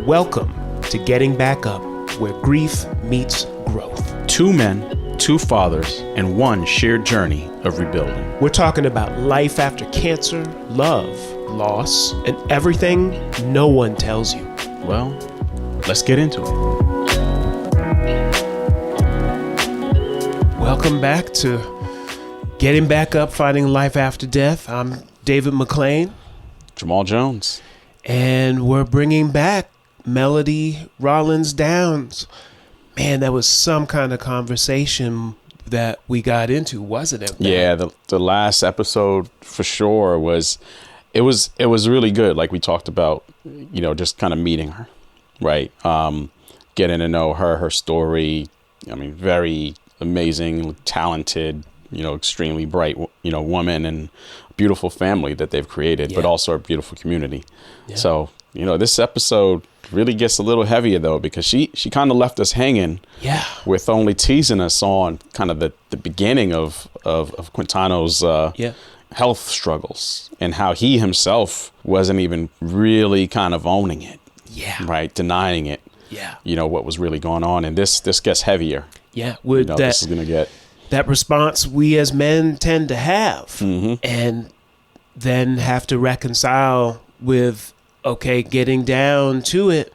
Welcome to Getting Back Up, where grief meets growth. Two men, two fathers, and one shared journey of rebuilding. We're talking about life after cancer, love, loss, and everything no one tells you. Well, let's get into it. Welcome back to Getting Back Up, Finding Life After Death. I'm David McLean. Jamal Jones. And we're bringing back Melody Rollins Downs. Man, that was some kind of conversation that we got into, wasn't it? Yeah, the last episode for sure was really good. Like we talked about, just kind of meeting her, right? Getting to know her story. I mean, very amazing, talented, extremely bright, woman and beautiful family that they've created, but also a beautiful community. Yeah. So, this episode really gets a little heavier though, because she kind of left us hanging with only teasing us on kind of the beginning of Quintano's health struggles and how he himself wasn't even really kind of owning it. Yeah. Right. Denying it. Yeah. What was really going on. And this gets heavier. Yeah. This is going to get that response we as men tend to have, and then have to reconcile with, okay, getting down to it,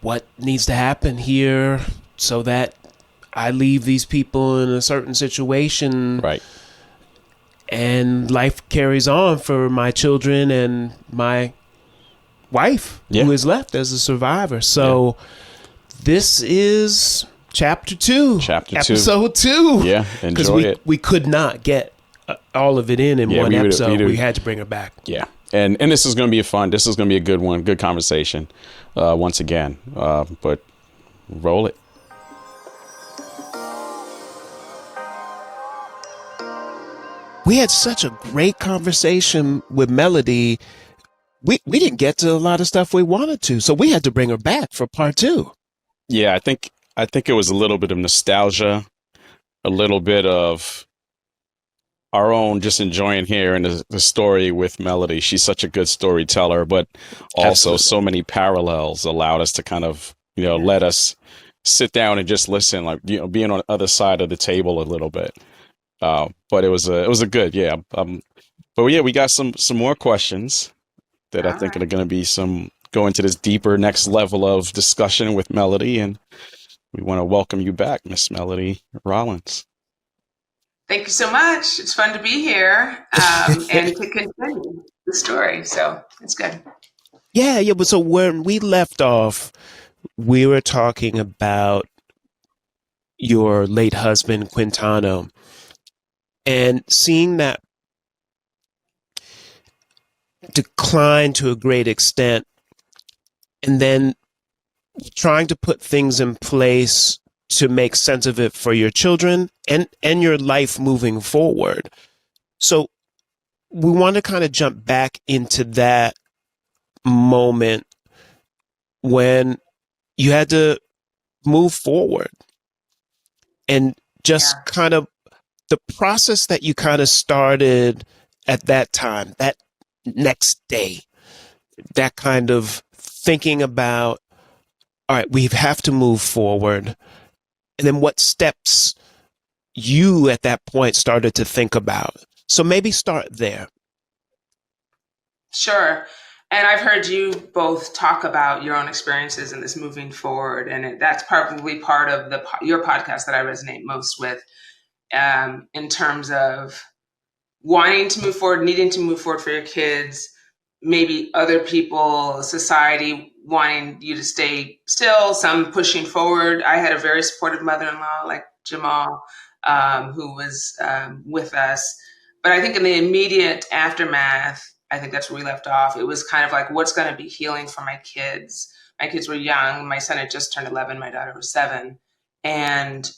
what needs to happen here so that I leave these people in a certain situation, right, and life carries on for my children and my wife who is left as a survivor. So this is Chapter 2, episode 2. Yeah, enjoy it. We could not get all of it in one episode. We had to bring her back. Yeah, and this is going to be this is going to be a good one, good conversation once again. But roll it. We had such a great conversation with Melody. We didn't get to a lot of stuff we wanted to, so we had to bring her back for part 2. Yeah, I think it was a little bit of nostalgia, a little bit of our own just enjoying hearing the story with Melody. She's such a good storyteller, but also so many parallels allowed us to kind of, let us sit down and just listen, like, being on the other side of the table a little bit. But it was a good, but yeah, we got some more questions that I think are going to be go into this deeper next level of discussion with Melody, and we want to welcome you back, Miss Melody Rollins. Thank you so much. It's fun to be here and to continue the story. So it's good. Yeah. But so when we left off, we were talking about your late husband, Quintano, and seeing that decline to a great extent, and then trying to put things in place to make sense of it for your children and your life moving forward. So we want to kind of jump back into that moment when you had to move forward, and just kind of the process that you kind of started at that time, that next day, that kind of thinking about, all right, we have to move forward. And then what steps you at that point started to think about. So maybe start there. Sure. And I've heard you both talk about your own experiences in this moving forward. And that's probably part of your podcast that I resonate most with, in terms of wanting to move forward, needing to move forward for your kids, maybe other people, society wanting you to stay still, some pushing forward. I had a very supportive mother-in-law like Jamal, who was with us. But I think in the immediate aftermath, I think that's where we left off. It was kind of like, what's going to be healing for my kids? My kids were young. My son had just turned 11. My daughter was 7. And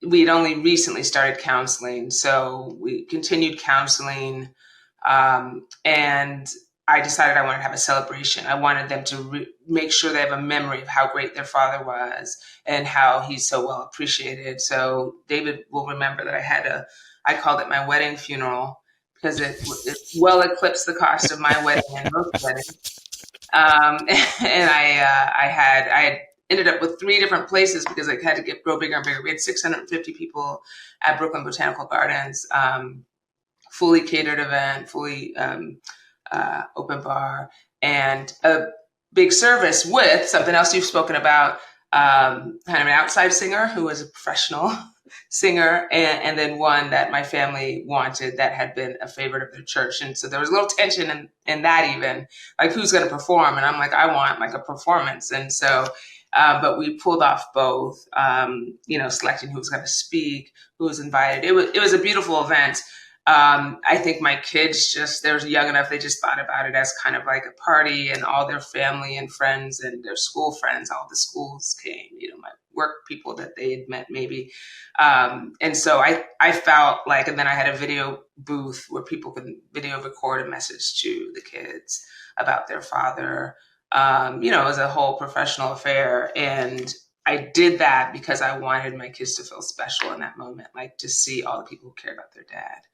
we had only recently started counseling. So we continued counseling. And I decided I wanted to have a celebration. I wanted them to make sure they have a memory of how great their father was and how he's so well appreciated. So David will remember that I called it my wedding funeral, because it well eclipsed the cost of my wedding and most weddings. And I had ended up with 3 different places because I had to grow bigger and bigger. We had 650 people at Brooklyn Botanical Gardens, fully catered event, fully open bar, and a big service with something else you've spoken about, kind of an outside singer who was a professional singer, and then one that my family wanted that had been a favorite of their church. And so there was a little tension in that, even like who's going to perform. And I'm like, I want like a performance. And so, but we pulled off both, selecting who was going to speak, who was invited. It was a beautiful event. I think my kids they were young enough, they just thought about it as kind of like a party, and all their family and friends and their school friends, all the schools came, my work people that they had met maybe. And so I felt like, and then I had a video booth where people could video record a message to the kids about their father. It was a whole professional affair. And I did that because I wanted my kids to feel special in that moment, like to see all the people who cared about their dad.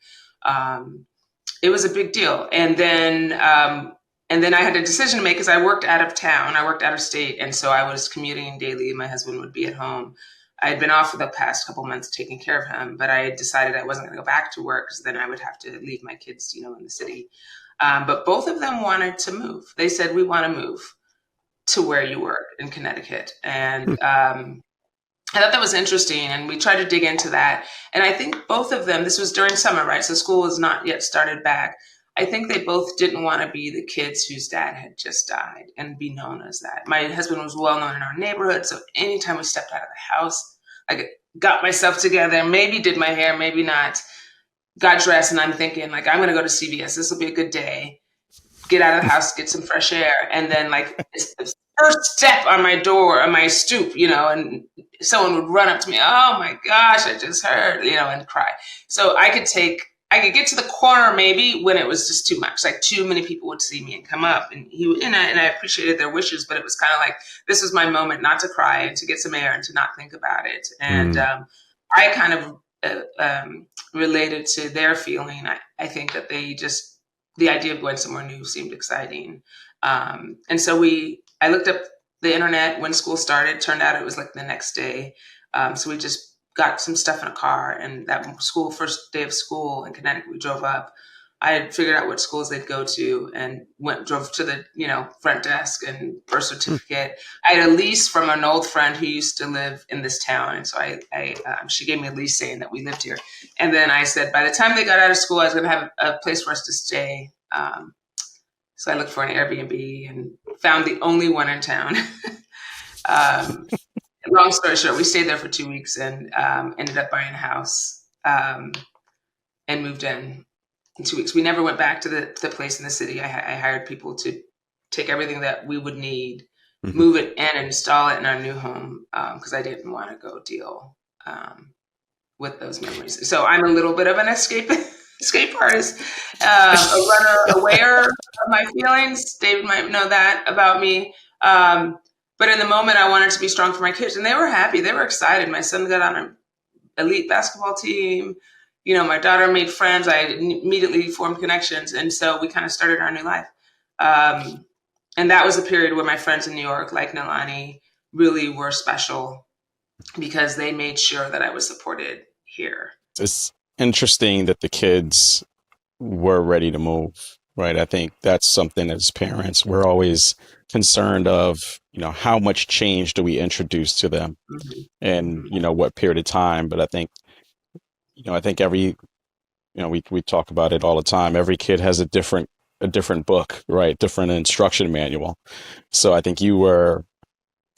It was a big deal. And then I had a decision to make because I worked out of town. I worked out of state. And so I was commuting daily. My husband would be at home. I had been off for the past couple months taking care of him, but I decided I wasn't going to go back to work because then I would have to leave my kids, in the city. But both of them wanted to move. They said, we want to move to where you work in Connecticut. And I thought that was interesting, and we tried to dig into that. And I think both of them, this was during summer, right? So school was not yet started back. I think they both didn't want to be the kids whose dad had just died and be known as that. My husband was well known in our neighborhood, so anytime we stepped out of the house, I got myself together, maybe did my hair, maybe not, got dressed, and I'm thinking, like, I'm going to go to CVS. This will be a good day. Get out of the house, get some fresh air. And then, like, it's the first step on my door, on my stoop, and someone would run up to me. Oh my gosh, I just heard, and cry. So I could get to the corner maybe when it was just too much, like too many people would see me and come up, and I appreciated their wishes, but it was kind of like, this was my moment not to cry and to get some air and to not think about it. And I kind of related to their feeling. I think that the idea of going somewhere new seemed exciting. And so I looked up the internet when school started. Turned out it was like the next day. So we just got some stuff in a car, and that first day of school in Connecticut, we drove up. I had figured out what schools they'd go to and drove to the, front desk and birth certificate. I had a lease from an old friend who used to live in this town. And so she gave me a lease saying that we lived here. And then I said, by the time they got out of school, I was going to have a place for us to stay. So I looked for an Airbnb and found the only one in town. Long story short, we stayed there for 2 weeks and ended up buying a house and moved in 2 weeks. We never went back to the place in the city. I hired people to take everything that we would need, move it and install it in our new home because I didn't want to go deal with those memories. So I'm a little bit of an escape artist, a runner aware of my feelings. David might know that about me. But in the moment, I wanted to be strong for my kids, and they were happy. They were excited. My son got on an elite basketball team. My daughter made friends. I immediately formed connections. And so we kind of started our new life. And that was a period where my friends in New York, like Nalani, really were special because they made sure that I was supported here. It's interesting that the kids were ready to move, right? I think that's something as parents, we're always concerned of, how much change do we introduce to them and, what period of time. But I think every, we talk about it all the time. Every kid has a different book, right? Different instruction manual. So I think you were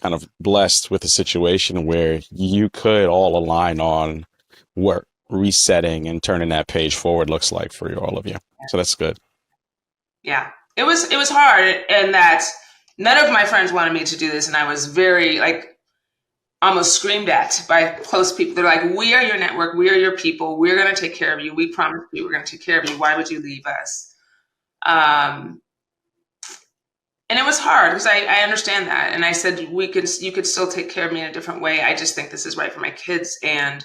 kind of blessed with a situation where you could all align on what resetting and turning that page forward looks like for all of you. So that's good. Yeah, it was hard, and that none of my friends wanted me to do this, and I was very almost screamed at by close people. They're like, "We are your network. We are your people. We're going to take care of you. We promise you we're going to take care of you. Why would you leave us?" And it was hard because I understand that, and I said, you could still take care of me in a different way. I just think this is right for my kids, and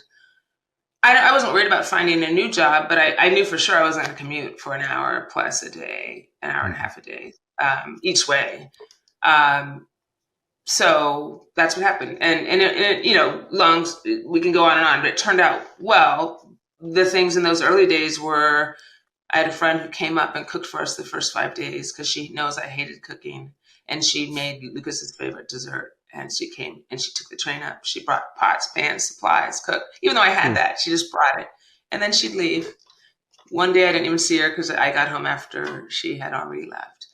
I wasn't worried about finding a new job, but I knew for sure I wasn't going to commute for an hour plus a day, an hour and a half a day. each way. So that's what happened. And it, we can go on and on, but it turned out well. The things in those early days were, I had a friend who came up and cooked for us the first 5 days because she knows I hated cooking. And she made Lucas's favorite dessert. And she came and she took the train up. She brought pots, pans, supplies, cooked. Even though I had that, she just brought it. And then she'd leave. One day I didn't even see her because I got home after she had already left.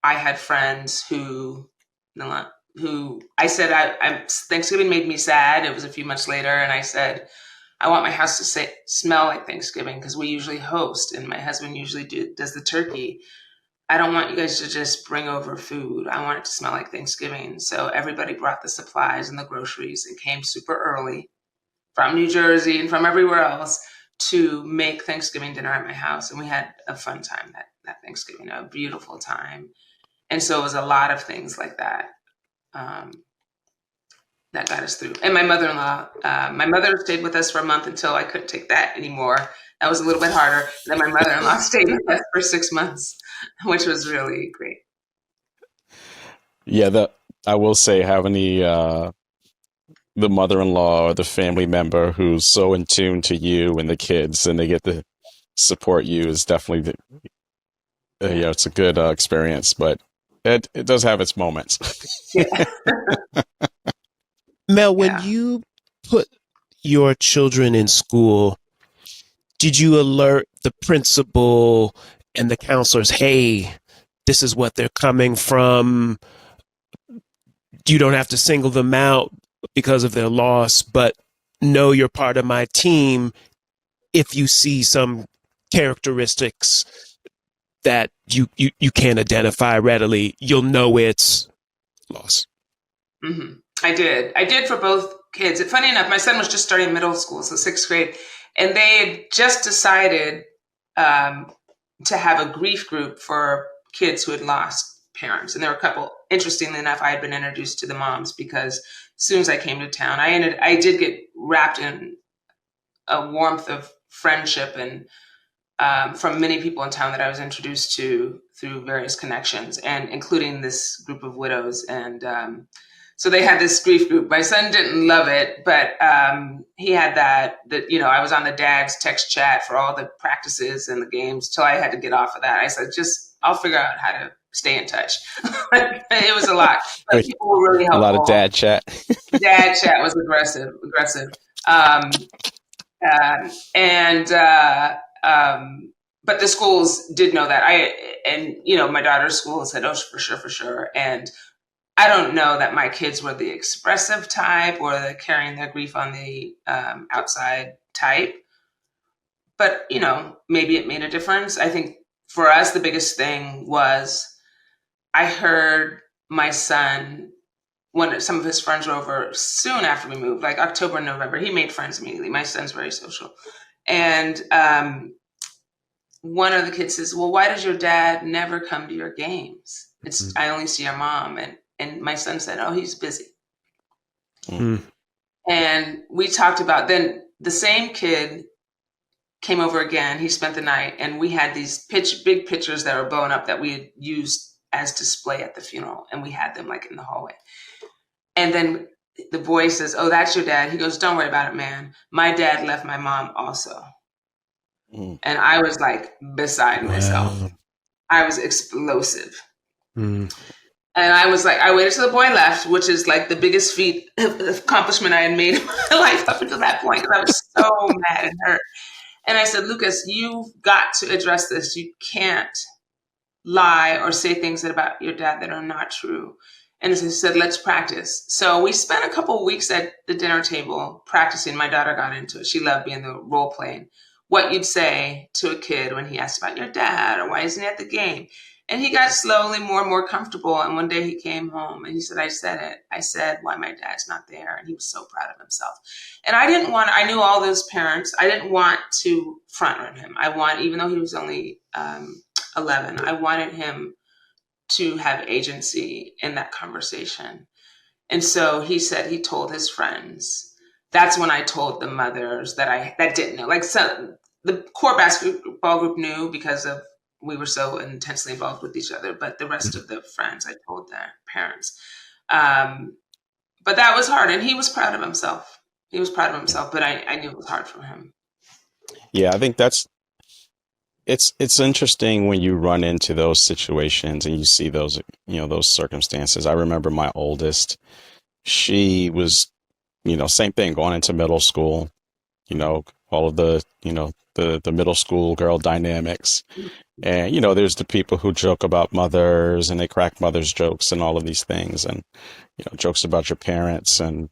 I had friends who I said, Thanksgiving made me sad. It was a few months later. And I said, I want my house to smell like Thanksgiving because we usually host and my husband usually does the turkey. I don't want you guys to just bring over food. I want it to smell like Thanksgiving. So everybody brought the supplies and the groceries and came super early from New Jersey and from everywhere else to make Thanksgiving dinner at my house. And we had a fun time that Thanksgiving, a beautiful time. And so it was a lot of things like that that got us through. And my mother stayed with us for a month until I couldn't take that anymore. That was a little bit harder. Then my mother-in-law stayed with us for 6 months, which was really great. Yeah, I will say having the mother-in-law or the family member who's so in tune to you and the kids, and they get to support you is definitely it's a good experience, but it does have its moments. Yeah. Mel, when you put your children in school, did you alert the principal and the counselors, hey, this is what they're coming from? You don't have to single them out because of their loss, but know you're part of my team if you see some characteristics that you can't identify readily, you'll know it's loss. Mm-hmm. I did for both kids. Funny enough, my son was just starting middle school, so 6th grade, and they had just decided to have a grief group for kids who had lost parents. And there were a couple, interestingly enough, I had been introduced to the moms because as soon as I came to town, I did get wrapped in a warmth of friendship and from many people in town that I was introduced to through various connections, and including this group of widows. And so they had this grief group. My son didn't love it, but he had that I was on the dad's text chat for all the practices and the games till I had to get off of that. I said, I'll figure out how to stay in touch. It was a lot. But people were really helpful. A lot of dad chat. Dad chat was aggressive. But the schools did know that. My daughter's school said, oh, for sure. And I don't know that my kids were the expressive type or the carrying their grief on the outside type. But, maybe it made a difference. I think for us, the biggest thing was I heard my son, when some of his friends were over soon after we moved, like October and November, he made friends immediately. My son's very social. And one of the kids says, well, why does your dad never come to your games? I only see your mom. And my son said, oh, he's busy. Mm. And we talked about, then the same kid came over again. He spent the night, and we had these big pictures that were blown up that we had used as display at the funeral. And we had them like in the hallway. And then the boy says, oh, that's your dad. He goes, don't worry about it, man. My dad left my mom also. Mm. And I was like beside myself. I was explosive. Mm. And I was like, I waited till the boy left, which is like the biggest accomplishment I had made in my life up until that point, because I was so mad and hurt. And I said, Lucas, you've got to address this. You can't lie or say things about your dad that are not true. And as I said, let's practice. So we spent a couple of weeks at the dinner table practicing. My daughter got into it. She loved being the role playing. What you'd say to a kid when he asked about your dad or why isn't he at the game. And he got slowly more and more comfortable. And one day he came home and he said, I said it. I said why my dad's not there. And he was so proud of himself. And I knew all those parents. I didn't want to front run him. Even though he was only 11, I wanted him to have agency in that conversation. And so he said he told his friends. That's when I told the mothers that didn't know. Like the core basketball group knew because of we were so intensely involved with each other, but the rest of the friends, I told their parents. But that was hard, and he was proud of himself. He was proud of Yeah. himself, but I knew it was hard for him. Yeah, I think it's interesting when you run into those situations and you see those, those circumstances. I remember my oldest, she was, same thing going into middle school, all of the, the middle school girl dynamics. And, there's the people who joke about mothers and they crack mothers jokes and all of these things and, jokes about your parents. And,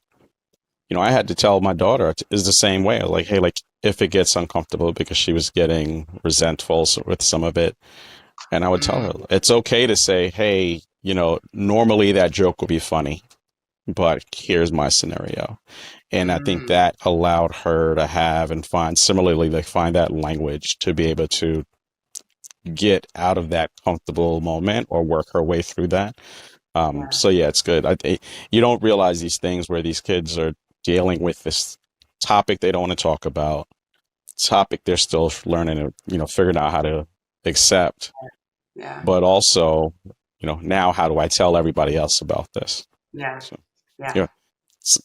I had to tell my daughter is the same way. Like, hey, like if it gets uncomfortable because she was getting resentful with some of it. And I would tell her it's okay to say, hey, normally that joke would be funny, but here's my scenario. And I think that allowed her to have and find similarly, like find that language to be able to get out of that comfortable moment or work her way through that. So yeah, it's good. You don't realize these things where these kids are dealing with this topic they don't want to talk about, topic they're still learning to, figuring out how to accept. Yeah. But also, now how do I tell everybody else about this? Yeah. So, Yeah.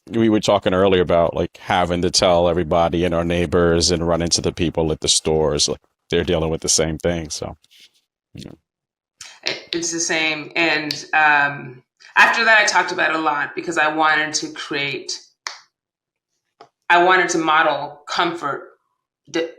we were talking earlier about like having to tell everybody and our neighbors and run into the people at the stores. Like they're dealing with the same thing. So, It's the same. And after that, I talked about it a lot because I wanted to model comfort,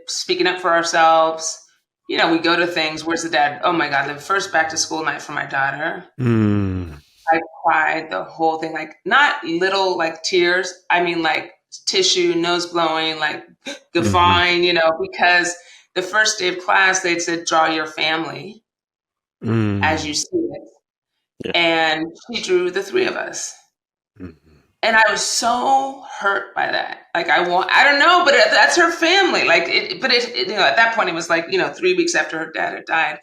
speaking up for ourselves. We go to things. Where's the dad? Oh my God, the first back to school night for my daughter. I cried the whole thing, like not little like tears. I mean like tissue, nose blowing, like guffawing, because the first day of class, they'd said, draw your family as you see it. yeah. And she drew the three of us. And I was so hurt by that. Like I don't know, but that's her family. Like, at that point it was like, 3 weeks after her dad had died,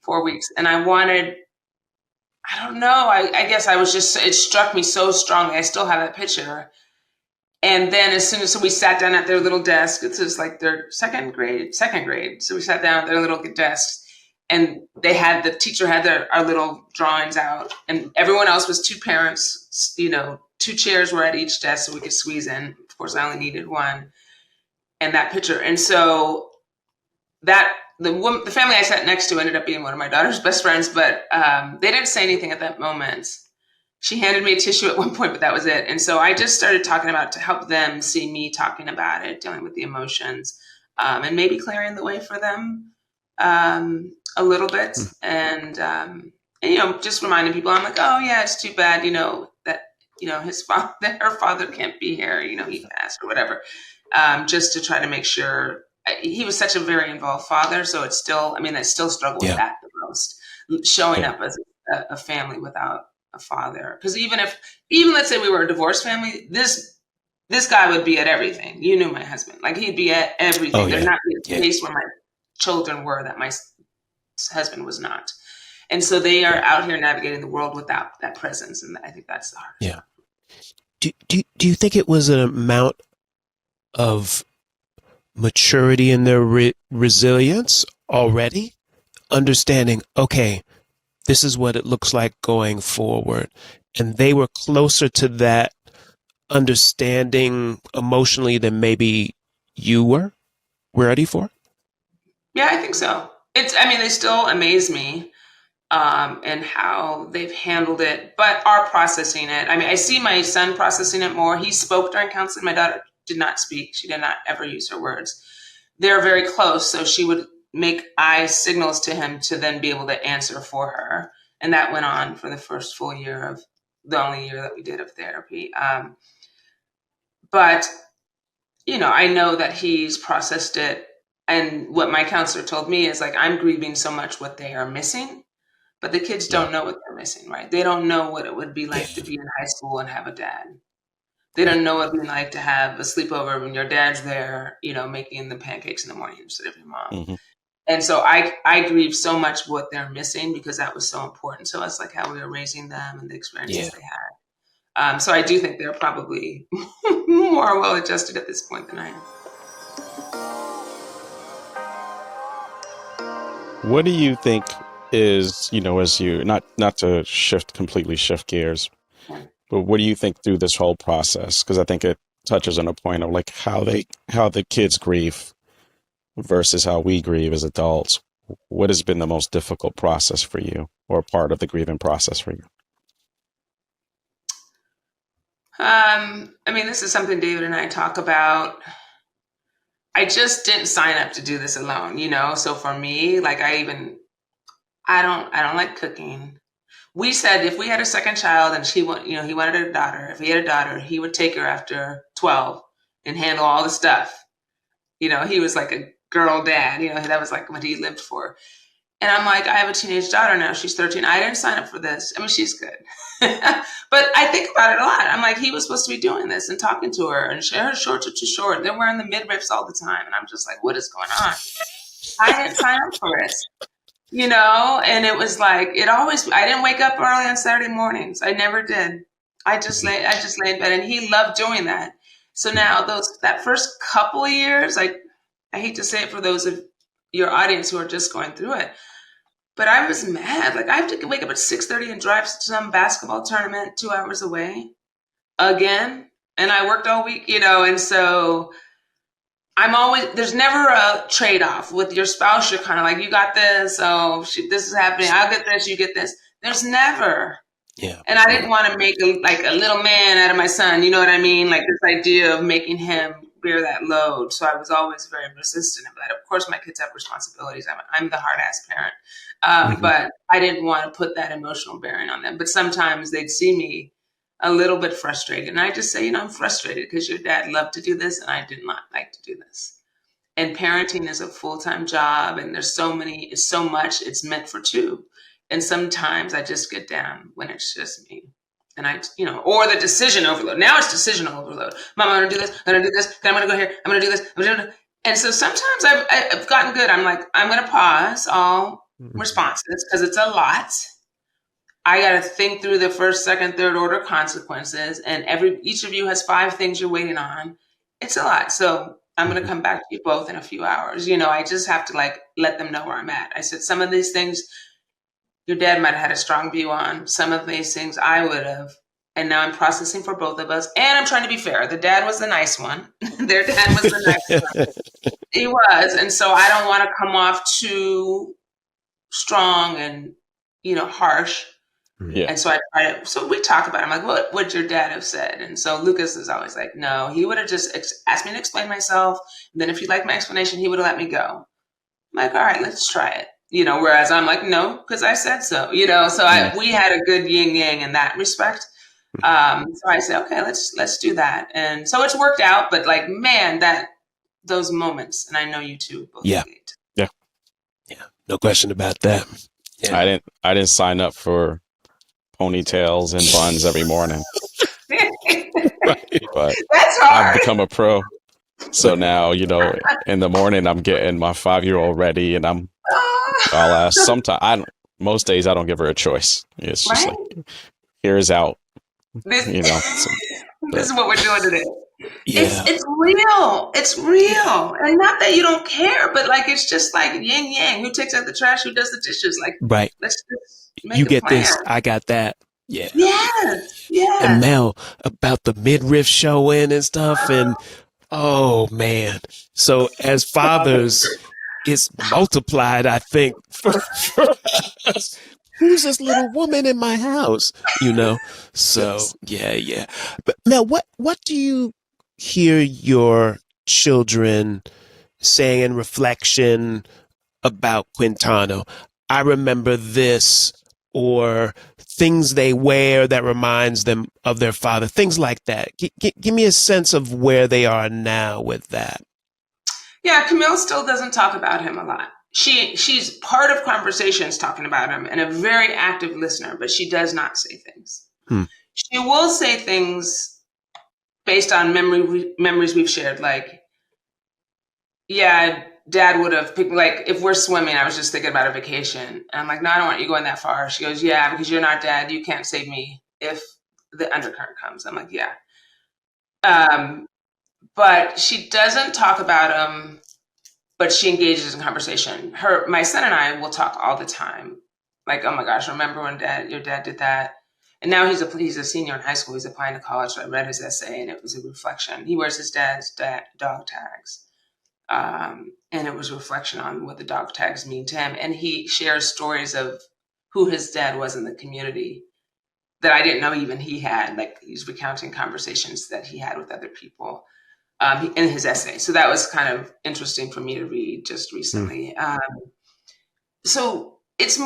4 weeks. And I don't know. I guess I was it struck me so strongly. I still have that picture. And then so we sat down at their little desk. It's just like their second grade. So we sat down at their little desks. And the teacher had our little drawings out, and everyone else was two parents, 2 chairs were at each desk so we could squeeze in. Of course, I only needed one, and that picture. And so that the family I sat next to ended up being one of my daughter's best friends, but they didn't say anything at that moment. She handed me a tissue at one point, but that was it. And so I just started talking about it to help them see me talking about it, dealing with the emotions, and maybe clearing the way for them. A little bit, and just reminding people, I'm like, oh yeah, it's too bad, that his father, her father can't be here, he passed or whatever, just to try to make sure. He was such a very involved father, so it's still, I still struggle with that the most, showing up as a family without a father. Because even let's say we were a divorced family, this guy would be at everything. You knew my husband, like he'd be at everything. Oh, yeah. There'd not be a place where my children were that my husband was not. And so they are out here navigating the world without that presence. And I think that's the hardest. Yeah. Do you think it was an amount of maturity in their resilience already? Understanding, okay, this is what it looks like going forward. And they were closer to that understanding emotionally than maybe you were ready for? Yeah, I think so. They still amaze me and how they've handled it, but are processing it. I see my son processing it more. He spoke during counseling. My daughter did not speak. She did not ever use her words. They're very close, so she would make eye signals to him to then be able to answer for her. And that went on for the first full year of the only year that we did of therapy. But, I know that he's processed it. And what my counselor told me is like, I'm grieving so much what they are missing, but the kids don't know what they're missing, right? They don't know what it would be like to be in high school and have a dad. They don't know what it would be like to have a sleepover when your dad's there, making the pancakes in the morning instead of your mom. Mm-hmm. And so I grieve so much what they're missing because that was so important to us, like how we were raising them and the experiences they had. So I do think they're probably more well-adjusted at this point than I am. What do you think is, as you not to completely shift gears, but what do you think through this whole process? Because I think it touches on a point of like how the kids grieve versus how we grieve as adults. What has been the most difficult process for you, or part of the grieving process for you? I mean, this is something David and I talk about. I just didn't sign up to do this alone, So for me, like I don't like cooking. We said if we had a second child and he wanted a daughter. If he had a daughter, he would take her after 12 and handle all the stuff. He was like a girl dad. That was like what he lived for. And I'm like, I have a teenage daughter now. She's 13. I didn't sign up for this. I mean, she's good. But I think about it a lot. I'm like, he was supposed to be doing this and talking to her, and her shorts are too short. They're wearing the midriffs all the time. And I'm just like, what is going on? I didn't sign up for it. And it was like, I didn't wake up early on Saturday mornings. I never did. I just lay in bed, and he loved doing that. So now that first couple of years, I hate to say it for those of your audience who are just going through it, but I was mad. Like I have to wake up at 6:30 and drive to some basketball tournament 2 hours away again. And I worked all week, and so there's never a trade-off with your spouse. You're kind of like, you got this. Oh, this is happening. I'll get this. You get this. There's never. Yeah. And I didn't want to make a little man out of my son. You know what I mean? Like this idea of making him bear that load. So I was always very resistant of that. Of course, my kids have responsibilities. I'm the hard-ass parent. But I didn't want to put that emotional bearing on them. But sometimes they'd see me a little bit frustrated. And I just say, I'm frustrated because your dad loved to do this and I did not like to do this. And parenting is a full-time job, and it's so much, it's meant for two. And sometimes I just get down when it's just me. And or the decision overload. Now it's decision overload. Mom, I'm going to do this. I'm going to do this. Then I'm going to go here. I'm going to do this. I'm going to do. And so sometimes I've gotten good. I'm like, I'm going to pause all responses because it's a lot. I got to think through the first, second, third order consequences. And each of you has 5 things you're waiting on. It's a lot. So I'm going to come back to you both in a few hours. I just have to let them know where I'm at. I said, some of these things your dad might have had a strong view on. Some of these things I would have. And now I'm processing for both of us. And I'm trying to be fair. The dad was the nice one. Their dad was the nice one. He was. And so I don't want to come off too strong and, harsh. Yeah. And so so we talk about it. I'm like, what would your dad have said? And so Lucas is always like, no, he would have just asked me to explain myself. And then if he liked my explanation, he would have let me go. I'm like, all right, let's try it. Whereas I'm like, no, because I said so, so we had a good yin yang in that respect. So I said, okay, let's do that. And so it's worked out, but man, those moments, and I know you two both relate. Yeah. No question about that. Yeah. I didn't sign up for ponytails and buns every morning. But that's hard. I've become a pro. So now, in the morning I'm getting my 5-year-old ready, and I'll ask sometimes. Most days I don't give her a choice. It's just like, here's out. This is what we're doing today. Yeah. It's real. It's real. And not that you don't care, but it's just like yin yang. Who takes out the trash? Who does the dishes? Right. Let's just make you a get plan. this, I got that. Yeah. Yes. Yeah. And Mel, about the midriff showing and stuff, and oh man. So as fathers, it's multiplied, I think, for us. Who's this little woman in my house? So yeah. But Mel, what do you hear your children saying in reflection about Quintano? I remember this, or things they wear that reminds them of their father, things like that. Give me a sense of where they are now with that. Yeah, Camille still doesn't talk about him a lot. She's part of conversations talking about him and a very active listener, but she does not say things. She will say things based on memories we've shared, yeah, Dad would have picked, if we're swimming, I was just thinking about a vacation. And I'm like, no, I don't want you going that far. She goes, yeah, because you're not Dad. You can't save me if the undercurrent comes. I'm like, yeah. But she doesn't talk about him, but she engages in conversation. My son and I will talk all the time. Like, oh my gosh, remember when your dad did that? And now he's a senior in high school. He's applying to college. So I read his essay, and it was a reflection. He wears his dad's dog tags. And it was a reflection on what the dog tags mean to him. And he shares stories of who his dad was in the community that I didn't know even he had. Like, he's recounting conversations that he had with other people in his essay. So that was kind of interesting for me to read just recently. So it's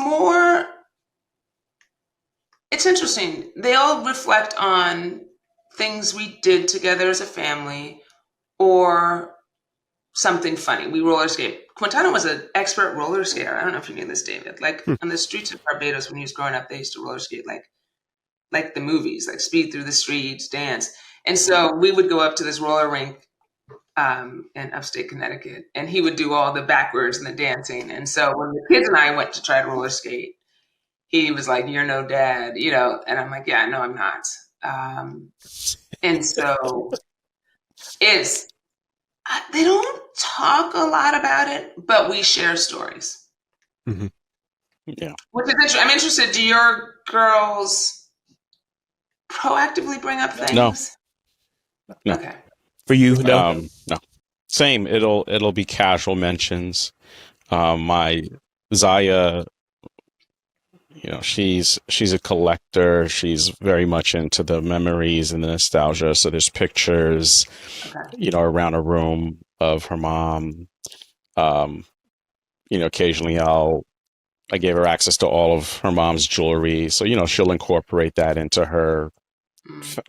interesting. They all reflect on things we did together as a family or something funny. We roller skate. Quintana was an expert roller skater. I don't know if you knew this, David. Like on the streets of Barbados when he was growing up, they used to roller skate like the movies, like speed through the streets, dance. And so we would go up to this roller rink in upstate Connecticut, and he would do all the backwards and the dancing. And so when the kids and I went to try to roller skate, he was like, "You're no dad," and I'm like, "Yeah, no, I'm not." And so they don't talk a lot about it, but we share stories. Mm-hmm. Yeah. Which is interesting. I'm interested. Do your girls proactively bring up things? No. Okay. For you, no. No. Same. It'll be casual mentions. My Zaya, she's a collector. She's very much into the memories and the nostalgia. So there's pictures, around a room of her mom. Occasionally I gave her access to all of her mom's jewelry. So, she'll incorporate that into her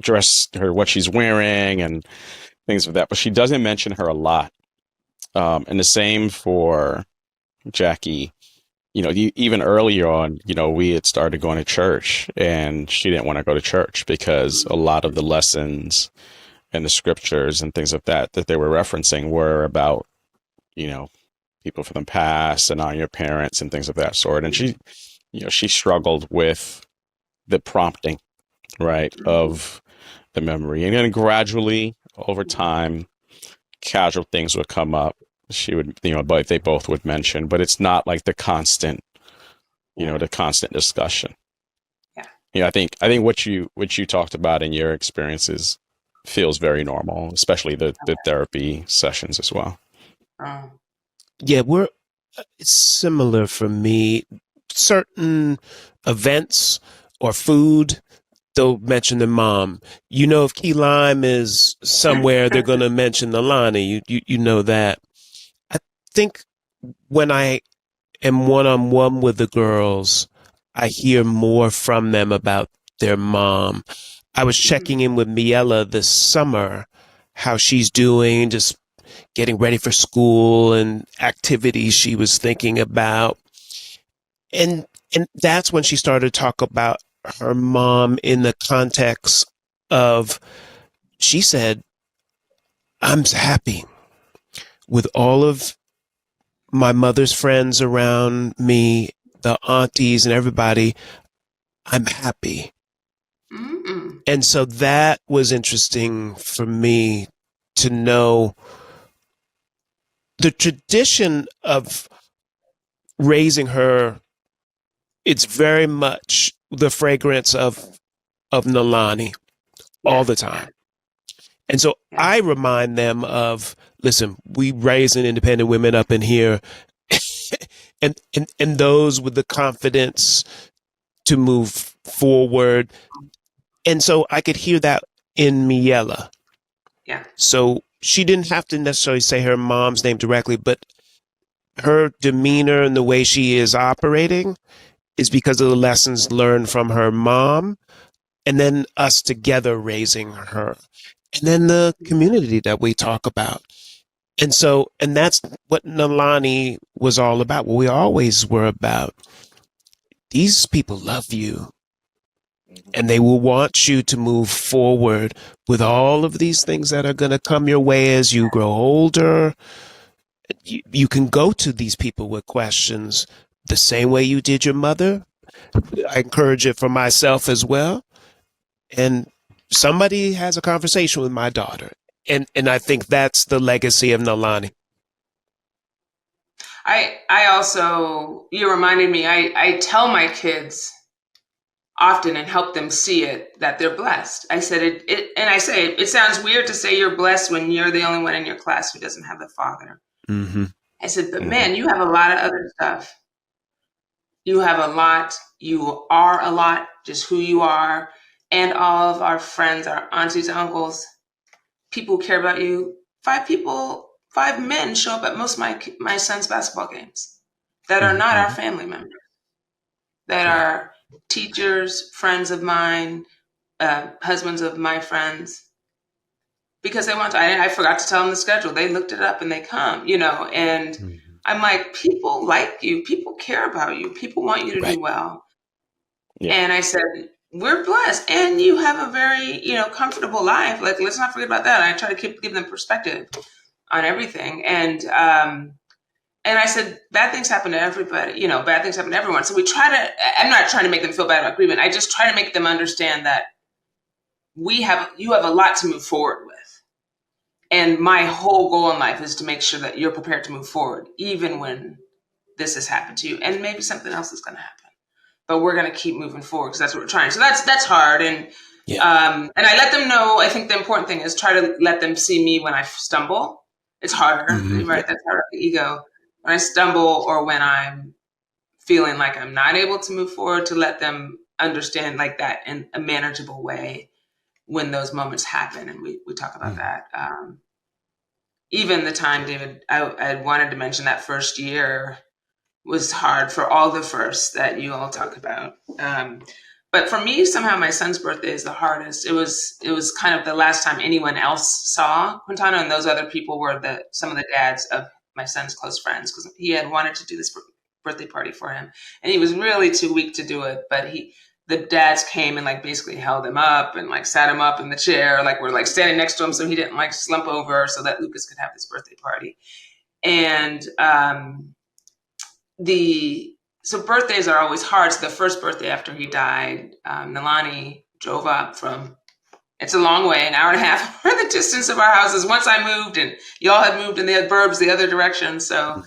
dress, what she's wearing and things of that. But she doesn't mention her a lot. And the same for Jackie. Even earlier on, we had started going to church and she didn't want to go to church because a lot of the lessons and the scriptures and things of that they were referencing were about, people from the past and on your parents and things of that sort. And she struggled with the prompting, right, of the memory. And then gradually over time, casual things would come up. She would, but they both would mention, but it's not like the constant discussion. Yeah. I think what you talked about in your experiences feels very normal, especially the therapy sessions as well. Yeah, it's similar for me. Certain events or food, they'll mention the mom. If key lime is somewhere, they're going to mention the Lonnie. You know that. I think when I am one-on-one with the girls, I hear more from them about their mom. I was checking in with Miella this summer, how she's doing, just getting ready for school and activities she was thinking about. And that's when she started to talk about her mom in the context of, she said, "I'm happy with all of my mother's friends around me, the aunties and everybody. I'm happy." Mm-mm. And so that was interesting for me to know the tradition of raising her. It's very much the fragrance of Nalani all the time. And so I remind them of, listen, we raising independent women up in here and those with the confidence to move forward. And so I could hear that in Miella. Yeah. So she didn't have to necessarily say her mom's name directly, but her demeanor and the way she is operating is because of the lessons learned from her mom and then us together raising her. And then the community that we talk about. And that's what Nalani was all about. What we always were about. These people love you. And they will want you to move forward with all of these things that are going to come your way as you grow older. You can go to these people with questions the same way you did your mother. I encourage it for myself as well. And somebody has a conversation with my daughter. And I think that's the legacy of Nalani. I also, you reminded me, I tell my kids often and help them see it that they're blessed. I said and I say it sounds weird to say you're blessed when you're the only one in your class who doesn't have a father. Mm-hmm. I said, but Mm-hmm. man, you have a lot of other stuff. You have a lot. You are a lot, just who you are. And all of our friends, our aunties, uncles, people who care about you. 5 men show up at most of my son's basketball games that are not our Mm-hmm. family members, that Yeah. are teachers, friends of mine, husbands of my friends, because they want to. I forgot to tell them the schedule. They looked it up and they come, and Mm-hmm. I'm like, people like you, people care about you, people want you to Right. do well. Yeah. And I said, we're blessed and you have a very, comfortable life. Like, let's not forget about that. I try to give them perspective on everything. And I said, bad things happen to everybody, bad things happen to everyone. So I'm not trying to make them feel bad about grieving. I just try to make them understand that you have a lot to move forward with. And my whole goal in life is to make sure that you're prepared to move forward, even when this has happened to you. And maybe something else is going to happen. But we're going to keep moving forward because that's what we're trying. So that's hard. And I let them know, I think the important thing is try to let them see me when I stumble. It's harder, Mm-hmm. right? That's harder for the ego. When I stumble or when I'm feeling like I'm not able to move forward, to let them understand like that in a manageable way when those moments happen. And we talk about Mm-hmm. that. Even the time, David, I wanted to mention that first year was hard for all the firsts that you all talk about. But for me, somehow my son's birthday is the hardest. It was kind of the last time anyone else saw Quintana, and those other people were some of the dads of my son's close friends, because he had wanted to do this birthday party for him, and he was really too weak to do it. But the dads came and like basically held him up and like sat him up in the chair, like we're like standing next to him so he didn't like slump over, so that Lucas could have this birthday party. And so birthdays are always hard. So the first birthday after he died, Nalani drove up from, it's a long way, an hour and a half for the distance of our houses. Once I moved and y'all had moved in the burbs the other direction. So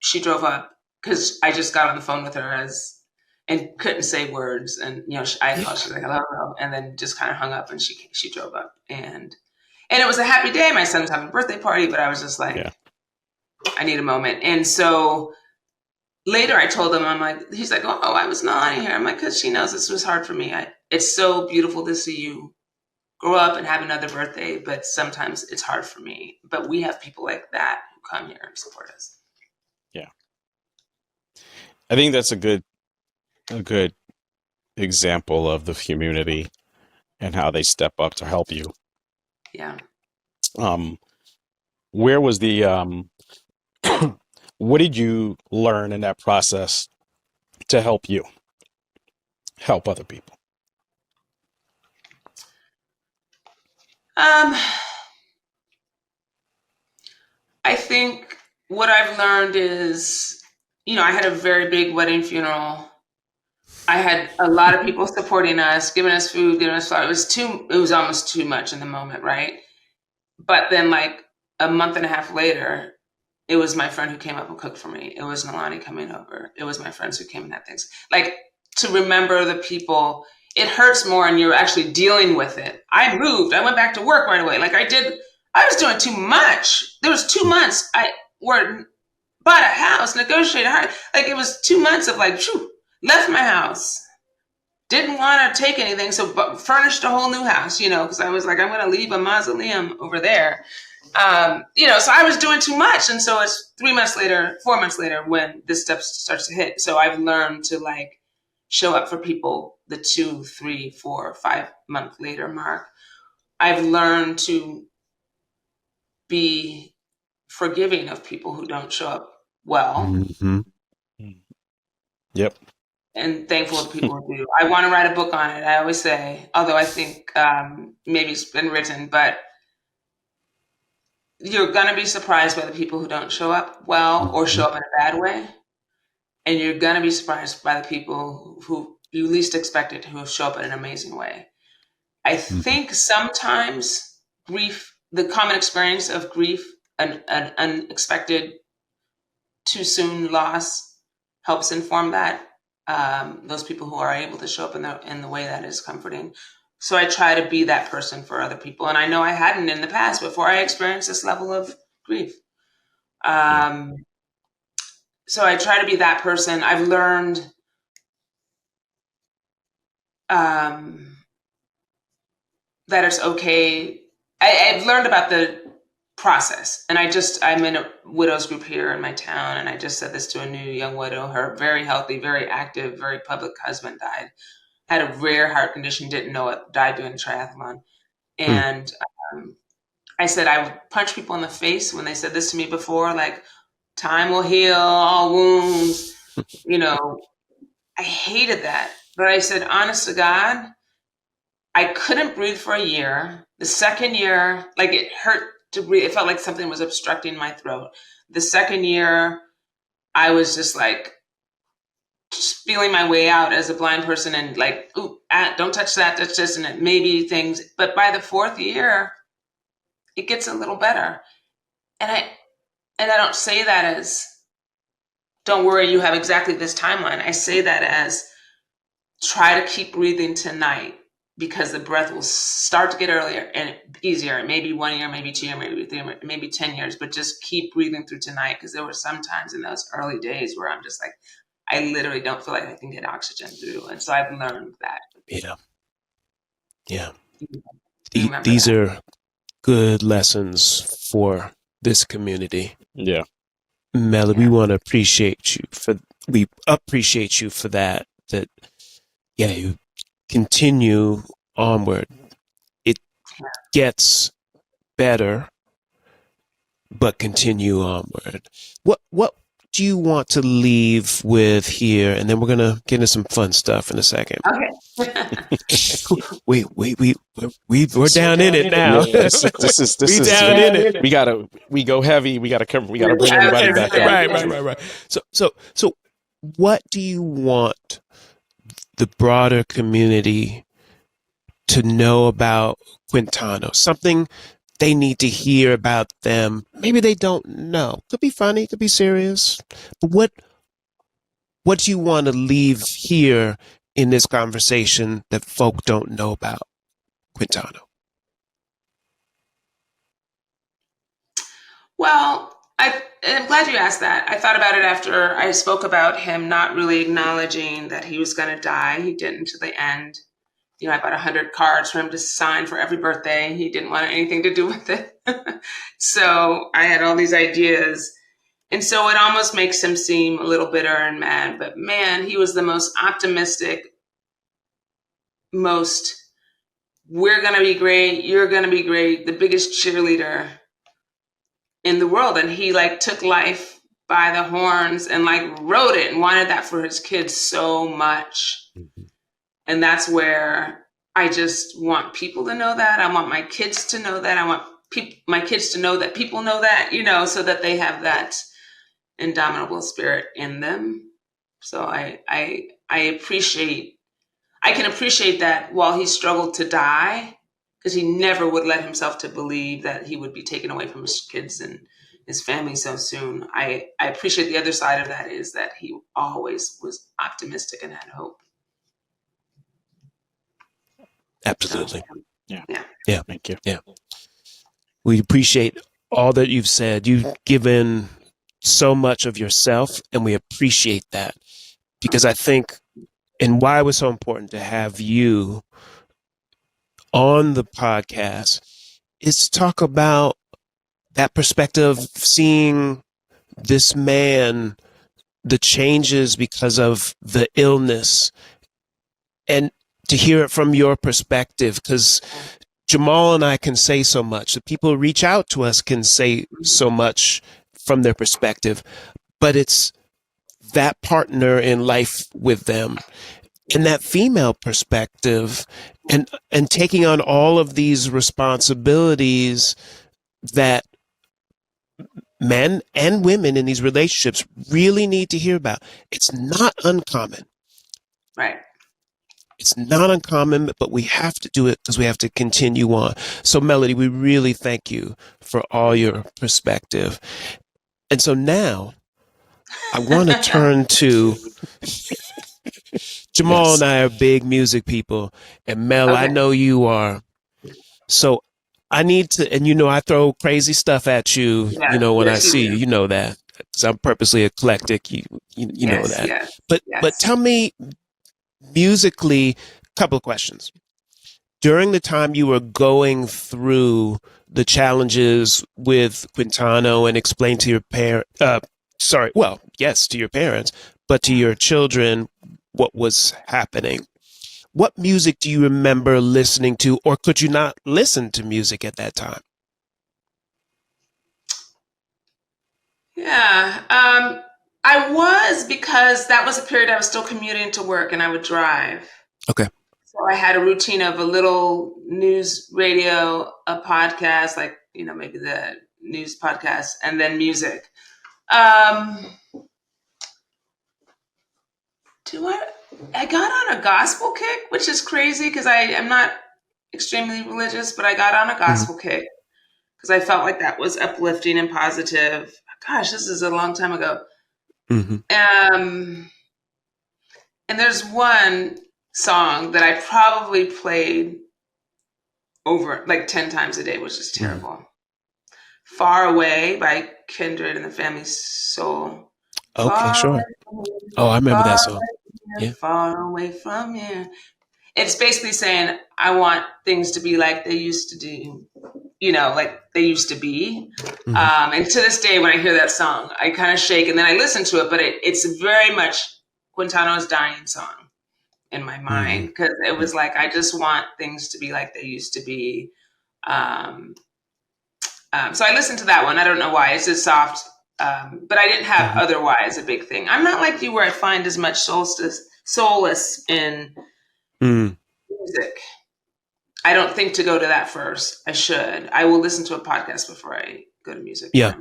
she drove up because I just got on the phone with her and couldn't say words. And, I called, she's like, hello, and then just kind of hung up, and she drove up, and it was a happy day. My son was having a birthday party, but I was just like, I need a moment. And so later I told him, I'm like, he's like, oh, I was not here. I'm like, because she knows this was hard for me. It's so beautiful to see you grow up and have another birthday, but sometimes it's hard for me. But we have people like that who come here and support us. Yeah. I think that's a good example of the community and how they step up to help you. Yeah. Where was the what did you learn in that process to help you help other people? I think what I've learned is, I had a very big wedding funeral. I had a lot of people supporting us, giving us food, giving us flowers. It was almost too much in the moment, right? But then like a month and a half later, it was my friend who came up and cooked for me. It was Nalani coming over. It was my friends who came and had things. Like, to remember the people, it hurts more and you're actually dealing with it. I moved. I went back to work right away. Like I was doing too much. There was 2 months bought a house, negotiated a house. Like, it was 2 months of like, left my house. Didn't want to take anything, so furnished a whole new house, because I was like, I'm going to leave a mausoleum over there. So I was doing too much. And so it's 4 months later when this stuff starts to hit. So I've learned to like show up for people the 2, 3, 4, 5 month later mark. I've learned to be forgiving of people who don't show up well. Mm-hmm. Yep. And thankful of people who do. I want to write a book on it. I always say, although I think maybe it's been written, but you're going to be surprised by the people who don't show up well or show up in a bad way. And you're going to be surprised by the people who you least expected who show up in an amazing way. I think sometimes grief, the common experience of grief an unexpected, too soon loss helps inform that. Those people who are able to show up in the way that is comforting. So I try to be that person for other people. And I know I hadn't in the past before I experienced this level of grief. So I try to be that person. I've learned that it's okay. I've learned about the process. And I'm in a widows group here in my town. And I just said this to a new young widow. Her very healthy, very active, very public husband died. Had a rare heart condition, didn't know it, died doing a triathlon. And I said, I would punch people in the face when they said this to me before, like, time will heal all wounds. I hated that. But I said, honest to God, I couldn't breathe for a year. The second year, like, it hurt to breathe. It felt like something was obstructing my throat. The second year, I was just like, just feeling my way out as a blind person and like, ooh, don't touch that, touch this, and it maybe things. But by the fourth year, it gets a little better. And I don't say that as, don't worry, you have exactly this timeline. I say that as, try to keep breathing tonight, because the breath will start to get earlier and easier. Maybe 1 year, maybe 2 years, maybe 3 years, maybe 10 years, but just keep breathing through tonight. Because there were some times in those early days where I'm just like, I literally don't feel like I can get oxygen through. And so I've learned that. Yeah. These are good lessons for this community. Yeah. Melody, we want to appreciate you for that, you continue onward. It gets better, but continue onward. What do you want to leave with here? And then we're gonna get into some fun stuff in a second. Okay. we're down in it now. Yeah, this is down in it. We go heavy. We gotta bring everybody back up. Right. So what do you want the broader community to know about Quintano? Something they need to hear about them. Maybe they don't know. Could be funny, could be serious. But what do you want to leave here in this conversation that folk don't know about Quintano? Well, I'm glad you asked that. I thought about it after I spoke about him not really acknowledging that he was going to die. He didn't to the end. I bought 100 cards for him to sign for every birthday. He didn't want anything to do with it. So I had all these ideas. And so it almost makes him seem a little bitter and mad. But man, he was the most optimistic, we're going to be great, you're going to be great, the biggest cheerleader in the world. And he took life by the horns and wrote it and wanted that for his kids so much. Mm-hmm. And that's where I just want people to know that. I want my kids to know that. I want my kids to know that people know that, so that they have that indomitable spirit in them. So I can appreciate that while he struggled to die, because he never would let himself to believe that he would be taken away from his kids and his family so soon. I appreciate the other side of that is that he always was optimistic and had hope. Absolutely. Yeah. Thank you. Yeah. We appreciate all that you've said. You've given so much of yourself, and we appreciate that, because I think, and why it was so important to have you on the podcast is to talk about that perspective, seeing this man, the changes because of the illness, and to hear it from your perspective, because Jamal and I can say so much. The people who reach out to us can say so much from their perspective, but it's that partner in life with them and that female perspective and taking on all of these responsibilities that men and women in these relationships really need to hear about. It's not uncommon. Right. It's not uncommon, but we have to do it because we have to continue on. So, Melody, we really thank you for all your perspective. And so now I want to turn to Jamal and I are big music people. And Mel, I know you are. So I need to, and I throw crazy stuff at you, when I see you, that. Because I'm purposely eclectic. You know that. Yes, but tell me musically, a couple of questions. During the time you were going through the challenges with Quintano and explain to your to your parents, but to your children what was happening. What music do you remember listening to, or could you not listen to music at that time? Yeah, I was, because that was a period I was still commuting to work and I would drive. Okay. So I had a routine of a little news radio, a podcast, like, maybe the news podcast, and then music. I got on a gospel kick, which is crazy because I am not extremely religious, but I got on a gospel kick because I felt like that was uplifting and positive. Gosh, this is a long time ago. And there's one song that I probably played over like 10 times a day, which is terrible. Far Away by Kindred and the Family Soul. Okay, sure. Oh, I remember that song. Far away from here. It's basically saying, I want things to be like they used to do, like they used to be. And to this day, when I hear that song, I kind of shake and then I listen to it, but it's very much Quintano's dying song in my mind, because it was like, I just want things to be like they used to be. So I listened to that one. I don't know why. It's just soft. But I didn't have otherwise a big thing. I'm not like you, where I find as much solace in music. I don't think to go to that first. I should. I will listen to a podcast before I go to music. Yeah.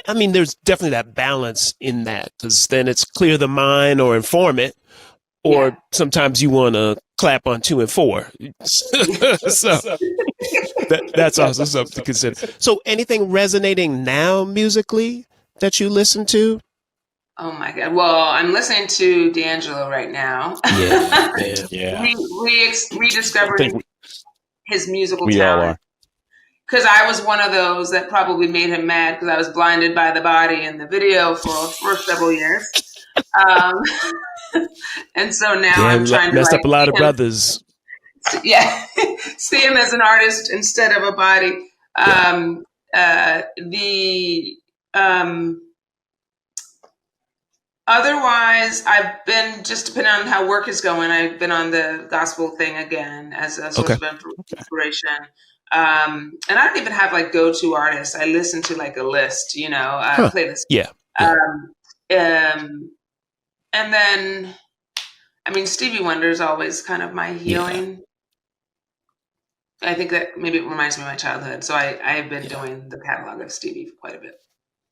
I mean, there's definitely that balance in that, because then it's clear the mind or inform it, or sometimes you want to clap on 2 and 4. So that's also something to consider. So anything resonating now musically that you listen to? Oh my God. Well, I'm listening to D'Angelo right now. Rediscovering his musical talent. Because I was one of those that probably made him mad because I was blinded by the body in the video for several years. And so now I'm trying to messed up a lot of brothers. Yeah, see him as an artist instead of a body. Otherwise, I've been, just depending on how work is going, I've been on the gospel thing again as a source of inspiration. And I don't even have like go-to artists. I listen to like a list, playlist. And then, I mean, Stevie Wonder is always kind of my healing. I think that maybe it reminds me of my childhood. So I have been doing the catalog of Stevie for quite a bit.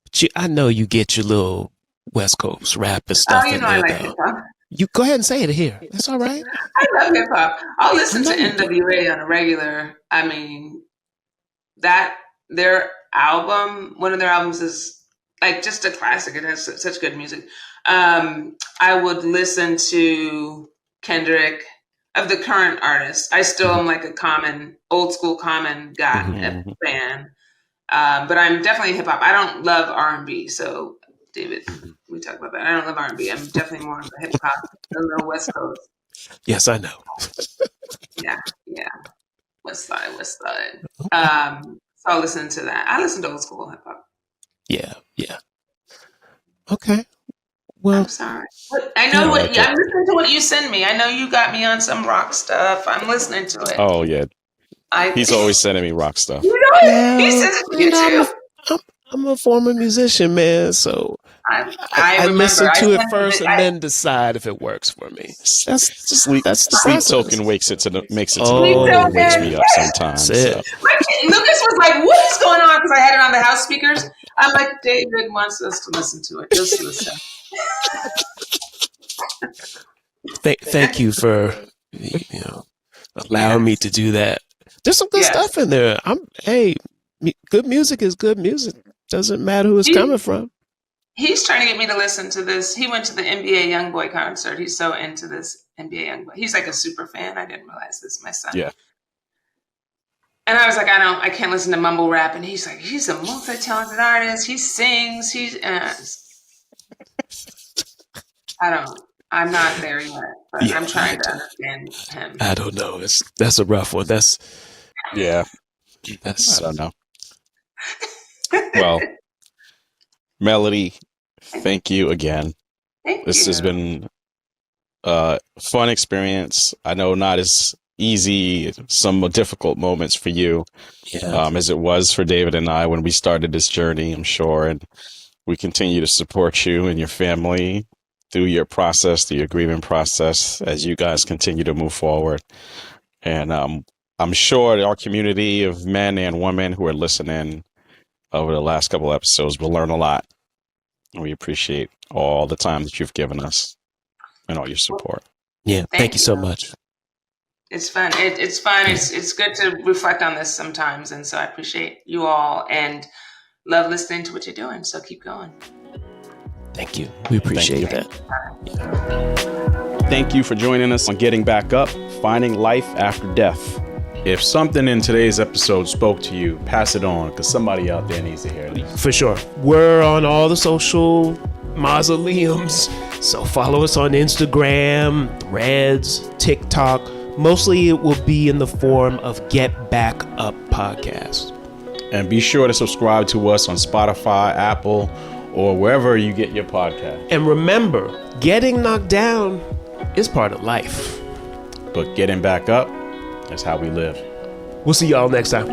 But I know you get your little West Coast rap and stuff. Oh, I like hip hop. You go ahead and say it here. That's all right. I love hip hop. I'll listen to NWA on a regular. I mean, their album, one of their albums is like just a classic. It has such good music. I would listen to Kendrick. Of the current artists, I still am like a old school Common fan. But I'm definitely hip hop. I don't love R&B. So David, we talked about that. I don't love R&B. I'm definitely more of a hip hop, a little West Coast. Yes, I know. Yeah. West Side. So I'll listen to that. I listen to old school hip hop. Yeah. Okay. Well, I'm sorry. I know I'm listening to what you send me. I know you got me on some rock stuff. I'm listening to it. Oh yeah. He's always sending me rock stuff. You know, he says it to you too. I'm a former musician, man. So I listen to it first and then decide if it works for me. That's Sleep Token wakes me up sometimes. So. Lucas was like, "What is going on?" Because I had it on the house speakers. I'm like, David wants us to listen to it. Just listen. Thank you for allowing me to do that. There's some good stuff in there. Good music is good music. Doesn't matter who it's coming from. He's trying to get me to listen to this. He went to the NBA YoungBoy concert. He's so into this NBA YoungBoy. He's like a super fan. I didn't realize this. My son. Yeah. And I was like, I can't listen to mumble rap. And he's like, he's a multi-talented artist. He sings. I'm not there yet, but I'm trying to understand him. I don't know. That's a rough one. I don't know. Well, Melody, thank you again. This has been a fun experience. I know not as easy, some difficult moments for you, as it was for David and I when we started this journey, I'm sure. And we continue to support you and your family through your process, through your grieving process, as you guys continue to move forward. And I'm sure our community of men and women who are listening over the last couple episodes will learn a lot. And we appreciate all the time that you've given us and all your support. Yeah, thank you so much. It's fun. It's fun. It's good to reflect on this sometimes. And so I appreciate you all and love listening to what you're doing. So keep going. Thank you. We appreciate that. Thank you for joining us on Getting Back Up, Finding Life After Death. If something in today's episode spoke to you, pass it on because somebody out there needs to hear it. For sure. We're on all the social mausoleums. So follow us on Instagram, Threads, TikTok. Mostly it will be in the form of Get Back Up Podcast. And be sure to subscribe to us on Spotify, Apple, or wherever you get your podcast. And remember, getting knocked down is part of life. But getting back up is how we live. We'll see y'all next time.